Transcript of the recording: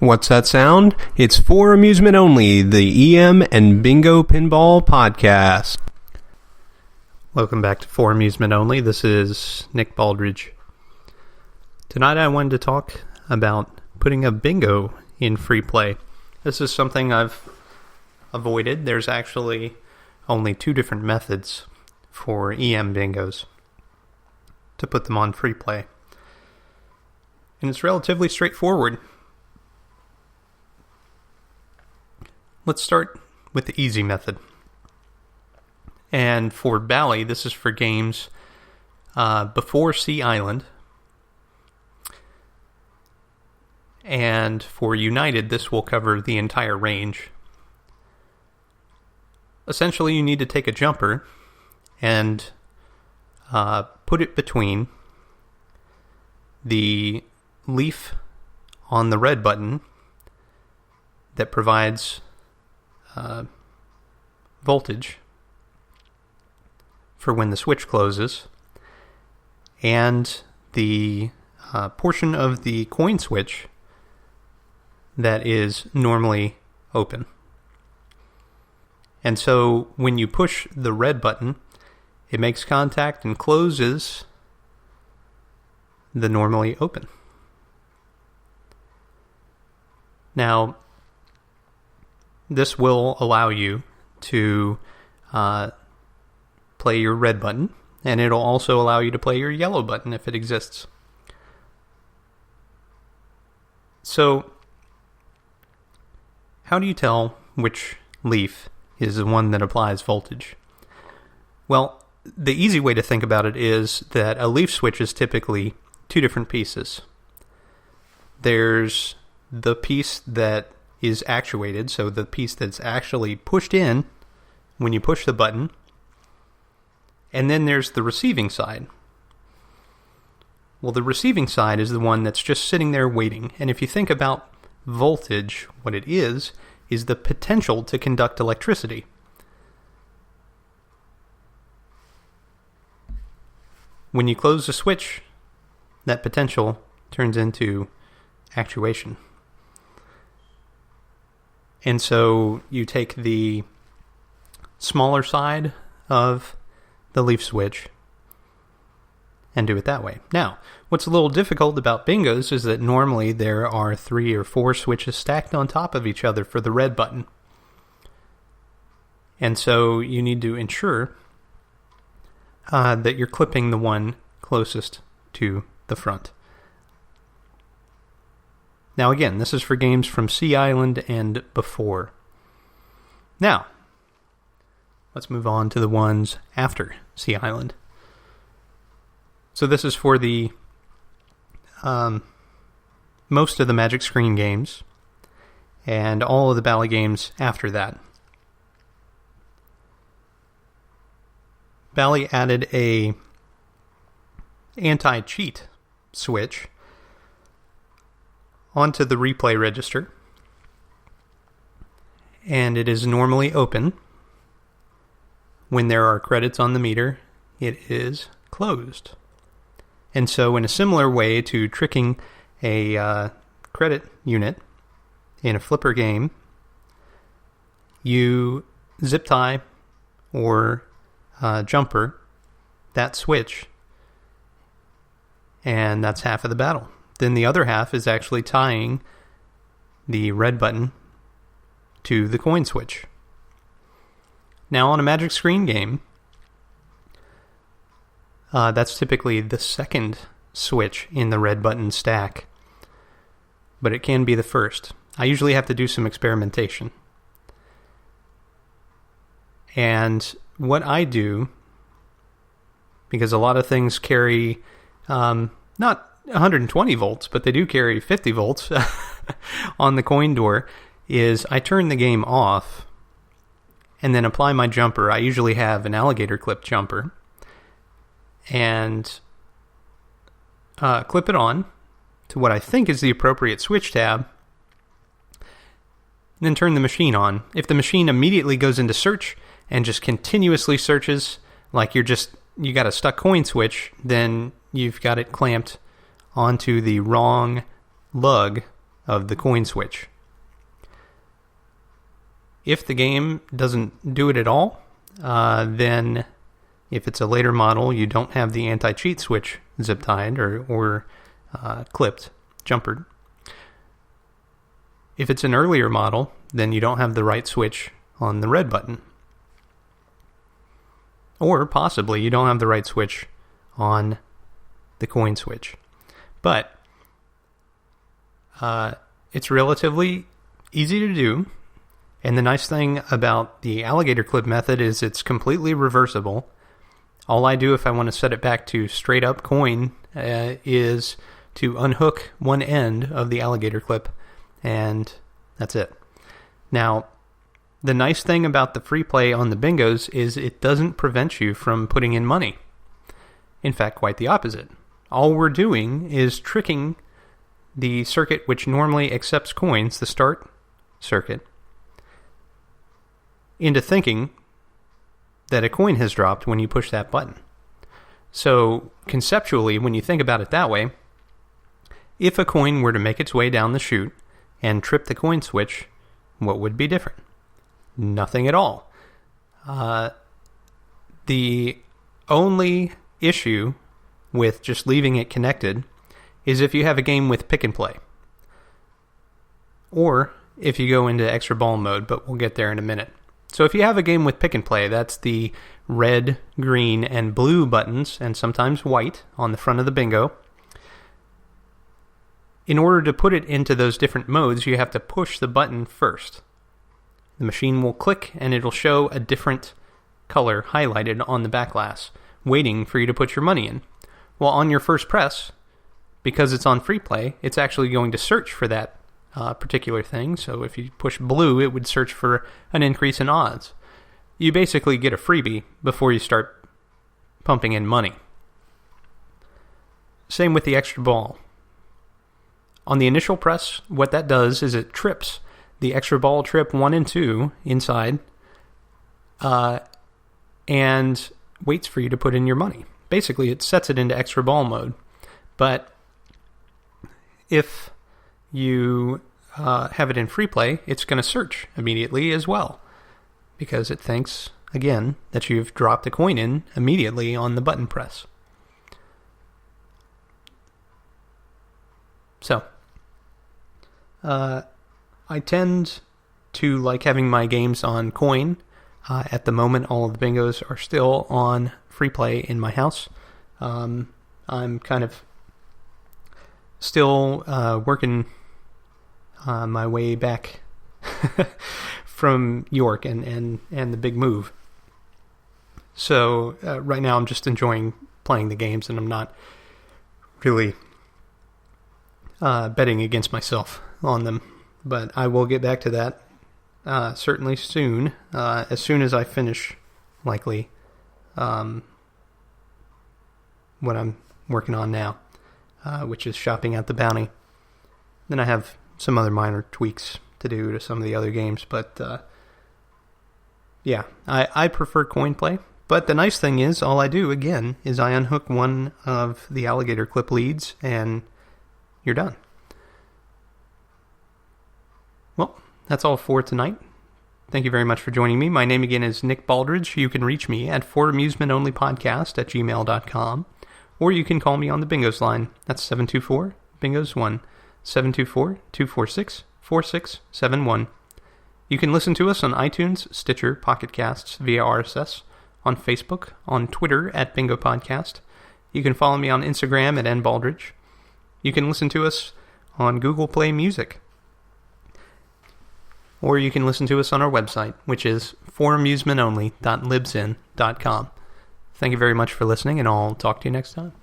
What's that sound? It's for amusement only, the EM and Bingo Pinball Podcast. Welcome back to For Amusement Only. This is Nick Baldridge. Tonight I wanted to talk about putting a bingo in free play. This is something I've avoided. There's actually only two different methods for EM bingos to put them on free play. And it's relatively straightforward. Let's start with the easy method. And for Bally, this is for games before Sea Island. And for United, this will cover the entire range. Essentially, you need to take a jumper and put it between the leaf on the red button that provides voltage for when the switch closes, and the portion of the coin switch that is normally open. And so when you push the red button, it makes contact and closes the normally open. Now, this will allow you to play your red button, and it'll also allow you to play your yellow button if it exists. So, how do you tell which leaf is the one that applies voltage? Well, the easy way to think about it is that a leaf switch is typically two different pieces. There's the piece that is actuated, so the piece that's actually pushed in when you push the button, and then there's the receiving side. Well, the receiving side is the one that's just sitting there waiting, and if you think about voltage, what it is the potential to conduct electricity. When you close the switch, that potential turns into actuation. And so you take the smaller side of the leaf switch and do it that way. Now, what's a little difficult about bingos is that normally there are 3 or 4 switches stacked on top of each other for the red button. And so you need to ensure that you're clipping the one closest to the front. Now again, this is for games from Sea Island and before. Now, let's move on to the ones after Sea Island. So this is for the most of the Magic Screen games and all of the Bally games after that. Bally added a anti-cheat switch onto the replay register, and it is normally open. When there are credits on the meter, it is closed. And so in a similar way to tricking a credit unit in a flipper game, you zip tie or jumper that switch, and that's half of the battle. Then the other half is actually tying the red button to the coin switch. Now on a Magic Screen game, that's typically the second switch in the red button stack, but it can be the first. I usually have to do some experimentation. And what I do, because a lot of things carry not 120 volts, but they do carry 50 volts on the coin door, is I turn the game off and then apply my jumper. I usually have an alligator clip jumper, and clip it on to what I think is the appropriate switch tab, and then turn the machine on. If the machine immediately goes into search and just continuously searches like you got a stuck coin switch, then you've got it clamped onto the wrong lug of the coin switch. If the game doesn't do it at all, then if it's a later model, you don't have the anti-cheat switch zip-tied or clipped, jumpered. If it's an earlier model, then you don't have the right switch on the red button. Or possibly you don't have the right switch on the coin switch. But it's relatively easy to do. And the nice thing about the alligator clip method is it's completely reversible. All I do if I want to set it back to straight up coin is to unhook one end of the alligator clip, and that's it. Now, the nice thing about the free play on the bingos is it doesn't prevent you from putting in money. In fact, quite the opposite. All we're doing is tricking the circuit which normally accepts coins, the start circuit, into thinking that a coin has dropped when you push that button. So conceptually, when you think about it that way, if a coin were to make its way down the chute and trip the coin switch, what would be different? Nothing at all. The only issue with just leaving it connected is if you have a game with pick and play. Or if you go into extra ball mode, but we'll get there in a minute. So if you have a game with pick and play, that's the red, green, and blue buttons, and sometimes white, on the front of the bingo. In order to put it into those different modes, you have to push the button first. The machine will click, and it'll show a different color highlighted on the back glass, waiting for you to put your money in. Well, on your first press, because it's on free play, it's actually going to search for that particular thing. So if you push blue, it would search for an increase in odds. You basically get a freebie before you start pumping in money. Same with the extra ball. On the initial press, what that does is it trips the extra ball trip 1 and 2 inside and waits for you to put in your money. Basically, it sets it into extra ball mode. But if you have it in free play, it's going to search immediately as well, because it thinks, again, that you've dropped a coin in immediately on the button press. So, I tend to like having my games on coin. At the moment, all of the bingos are still on free play in my house. I'm kind of still working my way back from York and the big move. So right now I'm just enjoying playing the games, and I'm not really betting against myself on them. But I will get back to that certainly soon, as soon as I finish, likely, what I'm working on now, which is shopping at the bounty. Then I have some other minor tweaks to do to some of the other games, but yeah, I prefer coin play. But the nice thing is, all I do, again, is I unhook one of the alligator clip leads, and you're done. Well, that's all for tonight. Thank you very much for joining me. My name again is Nick Baldridge. You can reach me at foramusementonlypodcast@gmail.com, or you can call me on the Bingos line. That's 724-BINGOS1, 724-246-4671. You can listen to us on iTunes, Stitcher, Pocket Casts via RSS, on Facebook, on Twitter at Bingo Podcast. You can follow me on Instagram at nbaldridge. You can listen to us on Google Play Music. Or you can listen to us on our website, which is foramusementonly.libsyn.com. Thank you very much for listening, and I'll talk to you next time.